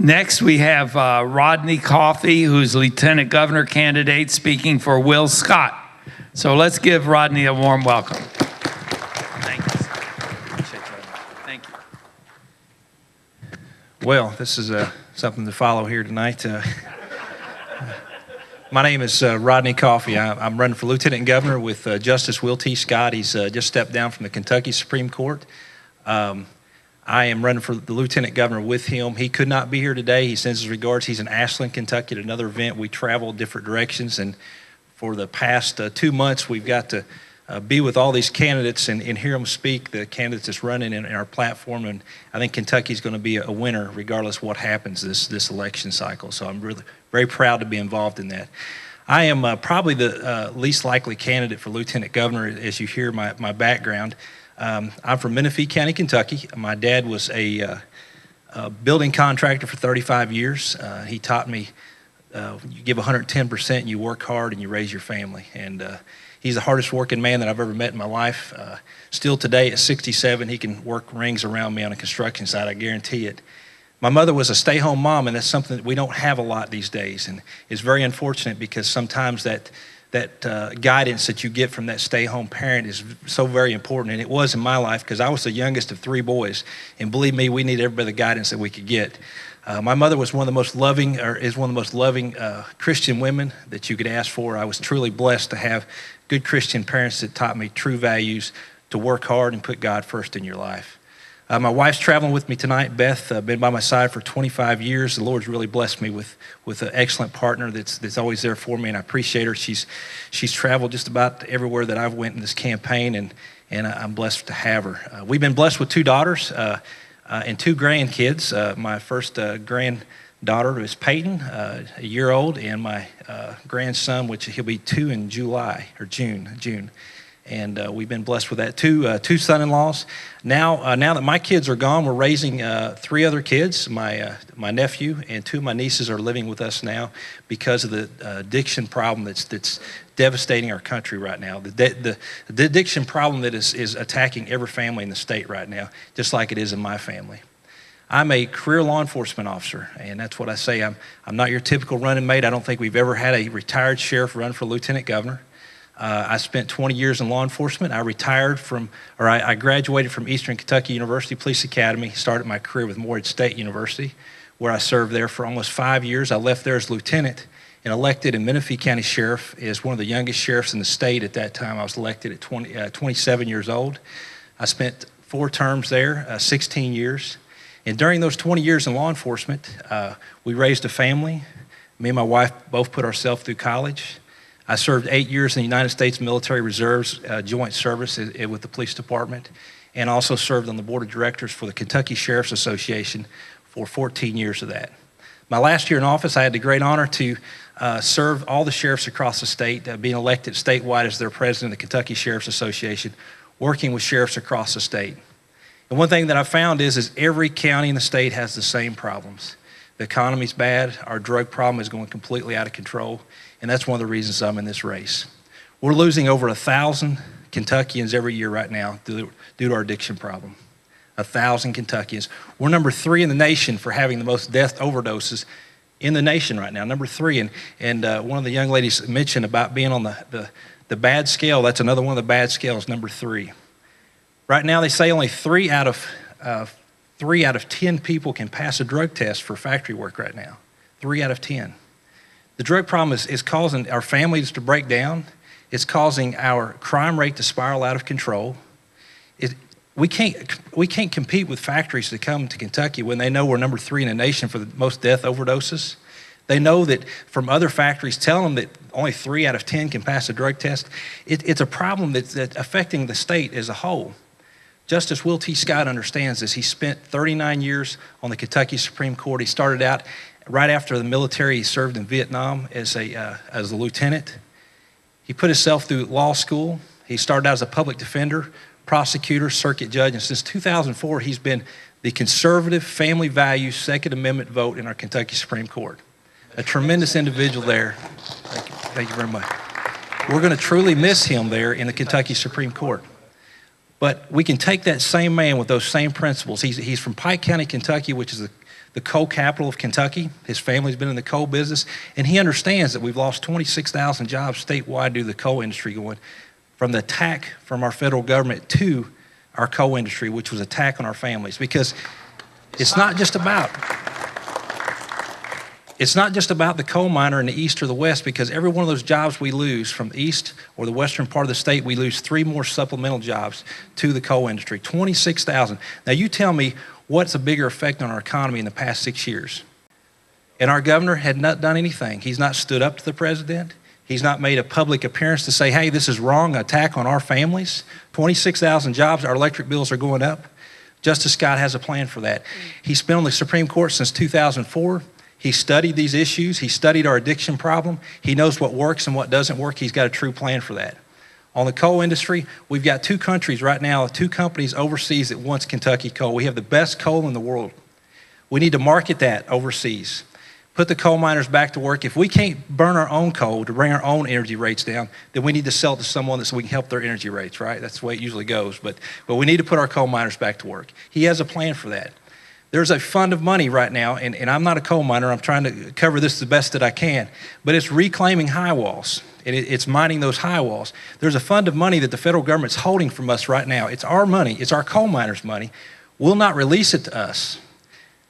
Next, we have Rodney Coffey, who's Lieutenant Governor candidate, speaking for Will Scott. So let's give Rodney a warm welcome. Thank you. Appreciate you. Thank you. Well, this is something to follow here tonight. My name is Rodney Coffey. I'm running for Lieutenant Governor with Justice Will T. Scott. He's just stepped down from the Kentucky Supreme Court. I am running for the Lieutenant Governor with him. He could not be here today. He sends his regards. He's in Ashland, Kentucky at another event. We travel different directions, and for the past 2 months, we've got to be with all these candidates and hear them speak, the candidates that's running in our platform, and I think Kentucky's going to be a winner regardless of what happens this election cycle. So I'm really very proud to be involved in that. I am probably the least likely candidate for Lieutenant Governor, as you hear my background. I'm from Menifee County, Kentucky. My dad was a building contractor for 35 years. He taught me you give 110% and you work hard and you raise your family. And he's the hardest working man that I've ever met in my life. Still today at 67, he can work rings around me on a construction site, I guarantee it. My mother was a stay-home mom, and that's something that we don't have a lot these days. And it's very unfortunate because sometimes that guidance that you get from that stay-home parent is so very important, and it was in my life because I was the youngest of 3 boys, and believe me, we needed every bit of the guidance that we could get. My mother was one of the most loving, or is one of the most loving Christian women that you could ask for. I was truly blessed to have good Christian parents that taught me true values, to work hard and put God first in your life. My wife's traveling with me tonight, Beth, been by my side for 25 years. The Lord's really blessed me with an excellent partner that's always there for me, and I appreciate her. She's traveled just about everywhere that I've went in this campaign, and I'm blessed to have her. We've been blessed with 2 daughters and 2 grandkids. My first granddaughter is Peyton, a year old, and my grandson, which he'll be 2 in June. And we've been blessed with that. 2 son-in-laws. Now that my kids are gone, we're raising 3 other kids. My nephew and 2 of my nieces are living with us now because of the addiction problem that's devastating our country right now. The addiction problem that is attacking every family in the state right now, just like it is in my family. I'm a career law enforcement officer, and that's what I say. I'm not your typical running mate. I don't think we've ever had a retired sheriff run for lieutenant governor. I spent 20 years in law enforcement. I graduated from Eastern Kentucky University Police Academy, started my career with Morehead State University, where I served there for almost 5 years. I left there as lieutenant and elected in Menifee County Sheriff as one of the youngest sheriffs in the state at that time. I was elected at 27 years old. I spent 4 terms there, 16 years. And during those 20 years in law enforcement, we raised a family. Me and my wife both put ourselves through college. I served 8 years in the United States Military Reserves Joint Service with the police department, and also served on the board of directors for the Kentucky Sheriff's Association for 14 years of that. My last year in office, I had the great honor to serve all the sheriffs across the state, being elected statewide as their president of the Kentucky Sheriff's Association, working with sheriffs across the state. And one thing that I found is every county in the state has the same problems. The economy's bad, our drug problem is going completely out of control, and that's one of the reasons I'm in this race. We're losing over 1,000 Kentuckians every year right now due to our addiction problem. 1,000 Kentuckians. We're number 3 in the nation for having the most death overdoses in the nation right now, number 3. And one of the young ladies mentioned about being on the bad scale. That's another one of the bad scales, number 3. Right now they say only 3 out of 10 people can pass a drug test for factory work right now. 3 out of 10. The drug problem is causing our families to break down. It's causing our crime rate to spiral out of control. We can't compete with factories that come to Kentucky when they know we're number 3 in the nation for the most death overdoses. They know that from other factories telling them that only 3 out of 10 can pass a drug test. It's a problem that's affecting the state as a whole. Justice Will T. Scott understands this. He spent 39 years on the Kentucky Supreme Court. He started out right after the military. He served in Vietnam as a lieutenant. He put himself through law school. He started out as a public defender, prosecutor, circuit judge, and since 2004, he's been the conservative family values Second Amendment vote in our Kentucky Supreme Court. A tremendous individual there. Thank you very much. We're going to truly miss him there in the Kentucky Supreme Court. But we can take that same man with those same principles. He's from Pike County, Kentucky, which is the coal capital of Kentucky. His family's been in the coal business, and he understands that we've lost 26,000 jobs statewide due to the coal industry going from the attack from our federal government to our coal industry, which was an attack on our families. Because it's not just about the coal miner in the east or the west, because every one of those jobs we lose from the east or the western part of the state, we lose 3 more supplemental jobs to the coal industry, 26,000. Now you tell me what's a bigger effect on our economy in the past 6 years? And our governor had not done anything. He's not stood up to the president. He's not made a public appearance to say, hey, this is wrong, attack on our families. 26,000 jobs, our electric bills are going up. Justice Scott has a plan for that. He's been on the Supreme Court since 2004. He studied these issues. He studied our addiction problem. He knows what works and what doesn't work. He's got a true plan for that. On the coal industry, we've got 2 countries right now, 2 companies overseas that wants Kentucky coal. We have the best coal in the world. We need to market that overseas. Put the coal miners back to work. If we can't burn our own coal to bring our own energy rates down, then we need to sell it to someone so we can help their energy rates, right? That's the way it usually goes. But we need to put our coal miners back to work. He has a plan for that. There's a fund of money right now, and I'm not a coal miner. I'm trying to cover this the best that I can, but it's reclaiming high walls, and it's mining those high walls. There's a fund of money that the federal government's holding from us right now. It's our money. It's our coal miners' money. We'll not release it to us.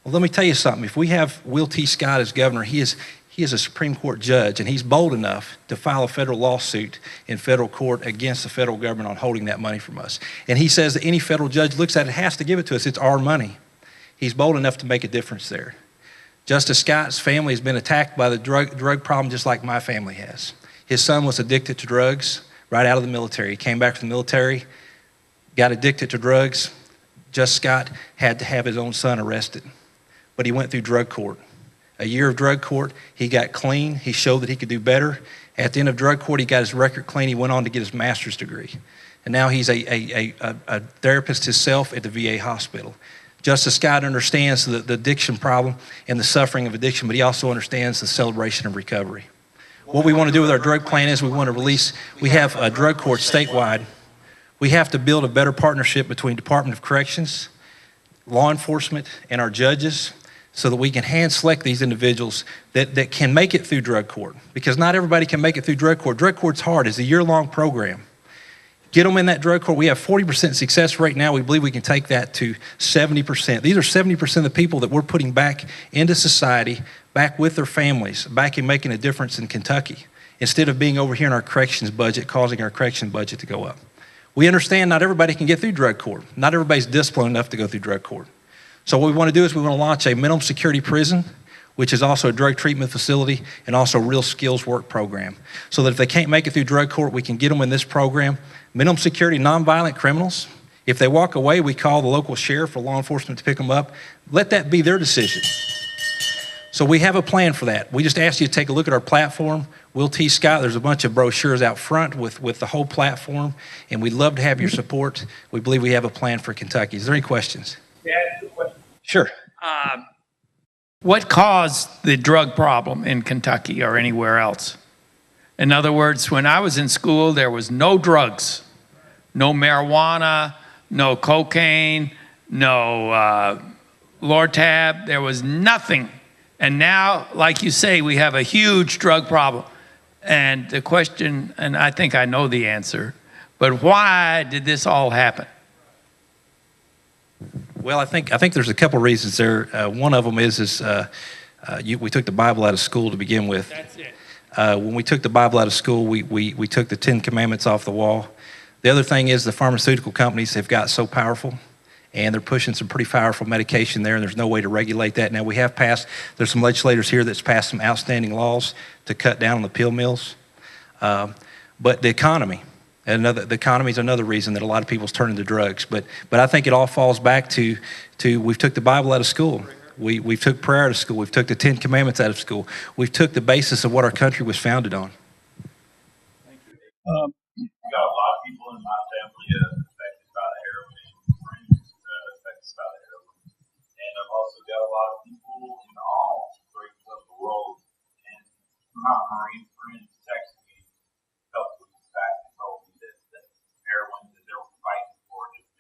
Well, let me tell you something. If we have Will T. Scott as governor, he is a Supreme Court judge, and he's bold enough to file a federal lawsuit in federal court against the federal government on holding that money from us. And he says that any federal judge looks at it has to give it to us. It's our money. He's bold enough to make a difference there. Justice Scott's family has been attacked by the drug problem just like my family has. His son was addicted to drugs right out of the military. He came back from the military, got addicted to drugs. Justice Scott had to have his own son arrested, but he went through drug court. A year of drug court, he got clean. He showed that he could do better. At the end of drug court, he got his record clean. He went on to get his master's degree. And now he's a therapist himself at the VA hospital. Justice Scott understands the addiction problem and the suffering of addiction, but he also understands the celebration of recovery. What we want to do with our drug plan is we have a drug court statewide. We have to build a better partnership between Department of Corrections, law enforcement, and our judges so that we can hand select these individuals that can make it through drug court, because not everybody can make it through drug court. Drug court's hard. It's a year-long program. Get them in that drug court. We have 40% success rate now. We believe we can take that to 70%. These are 70% of the people that we're putting back into society, back with their families, back in making a difference in Kentucky, instead of being over here in our corrections budget, causing our correction budget to go up. We understand not everybody can get through drug court. Not everybody's disciplined enough to go through drug court. So what we want to do is we want to launch a minimum security prison, which is also a drug treatment facility and also a real skills work program. So that if they can't make it through drug court, we can get them in this program. Minimum security, nonviolent criminals. If they walk away, we call the local sheriff or law enforcement to pick them up. Let that be their decision. So we have a plan for that. We just asked you to take a look at our platform. Will T. Scott, there's a bunch of brochures out front with the whole platform, and we'd love to have your support. We believe we have a plan for Kentucky. Is there any questions? May I ask you a question? Sure. What caused the drug problem in Kentucky or anywhere else? In other words, when I was in school, there was no drugs, no marijuana, no cocaine, no Lortab. There was nothing. And now, like you say, we have a huge drug problem. And the question, and I think I know the answer, but why did this all happen? Well, I think there's a couple reasons there. One of them is we took the Bible out of school to begin with. That's it. When we took the Bible out of school, we took the 10 Commandments off the wall. The other thing is the pharmaceutical companies have got so powerful, and they're pushing some pretty powerful medication there, and there's no way to regulate that. Now, there's some legislators here that's passed some outstanding laws to cut down on the pill mills. But the economy is another reason that a lot of people's turning to drugs. But I think it all falls back to we've took the Bible out of school. We've took prayer out of school. We've took the 10 Commandments out of school. We've took the basis of what our country was founded on. Thank you. Got a lot of people in my family affected by the heroin, friends affected by the heroin. And I've also got a lot of people in all areas of the world. And my Marine friends texted me a couple weeks back and told me that heroin that they were fighting for just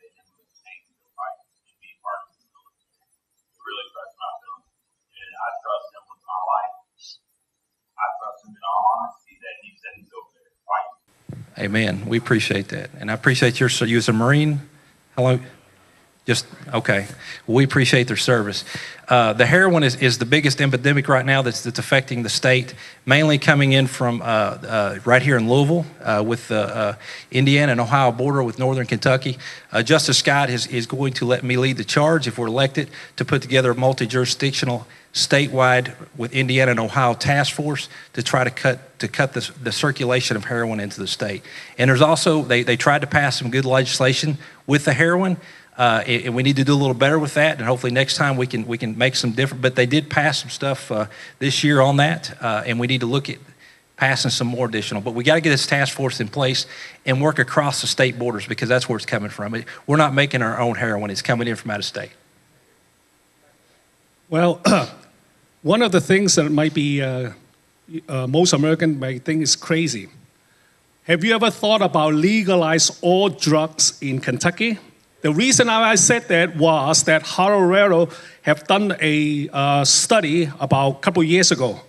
Amen. We appreciate that. And I appreciate you as a Marine. How long? Just, okay. We appreciate their service. The heroin is the biggest epidemic right now that's affecting the state, mainly coming in from right here in Louisville with the Indiana and Ohio border with northern Kentucky. Justice Scott is going to let me lead the charge, if we're elected, to put together a multi-jurisdictional, statewide, with Indiana and Ohio task force to try to cut the circulation of heroin into the state. And there's also, they tried to pass some good legislation with the heroin. And we need to do a little better with that, and hopefully next time we can make some different. But they did pass some stuff this year on that, and we need to look at passing some more additional. But we got to get this task force in place and work across the state borders, because that's where it's coming from. We're not making our own heroin; it's coming in from out of state. Well, one of the things that might be most Americans might think is crazy. Have you ever thought about legalize all drugs in Kentucky? The reason I said that was that Colorado have done a study about a couple years ago.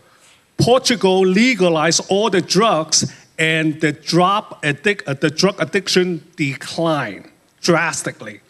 Portugal legalized all the drugs, and the drug addiction declined drastically.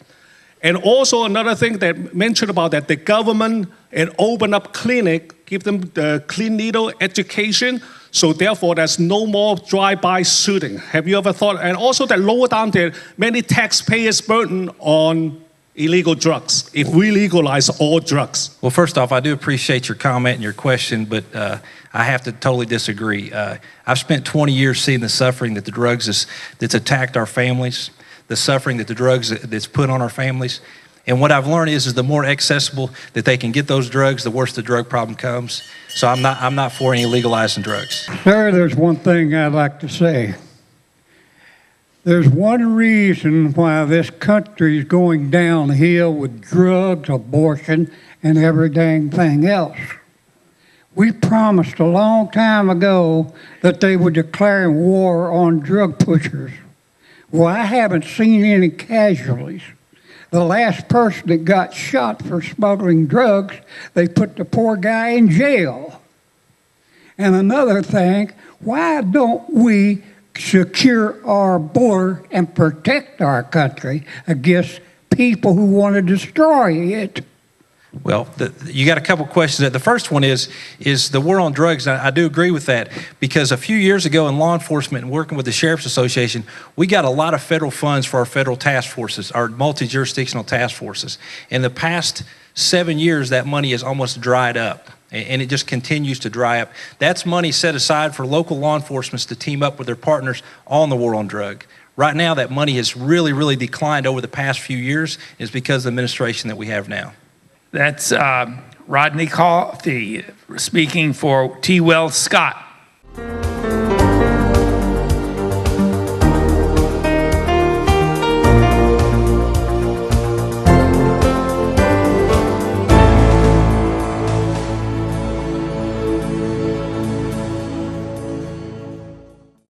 And also another thing that mentioned about that the government and open up clinic, give them the clean needle education, so therefore there's no more drive-by shooting. Have you ever thought, and also that lower down there, many taxpayers burden on illegal drugs if we legalize all drugs? Well, first off, I do appreciate your comment and your question, but I have to totally disagree. I've spent 20 years seeing the suffering that the drugs that's attacked our families, the suffering that the drugs that's put on our families. And what I've learned is the more accessible that they can get those drugs, the worse the drug problem comes. So I'm not for any legalizing drugs. Sir, there's one thing I'd like to say. There's one reason why this country is going downhill with drugs, abortion, and every dang thing else. We promised a long time ago that they were declaring war on drug pushers. Well, I haven't seen any casualties. The last person that got shot for smuggling drugs, they put the poor guy in jail. And another thing, why don't we secure our border and protect our country against people who want to destroy it? Well, you got a couple questions. The first one is the war on drugs. I do agree with that, because a few years ago in law enforcement and working with the Sheriff's Association, we got a lot of federal funds for our federal task forces, our multi-jurisdictional task forces. In the past 7 years, that money has almost dried up, and it just continues to dry up. That's money set aside for local law enforcement to team up with their partners on the war on drug. Right now, that money has really, really declined over the past few years. It's because of the administration that we have now. That's Rodney Coffey speaking for T. Wells Scott.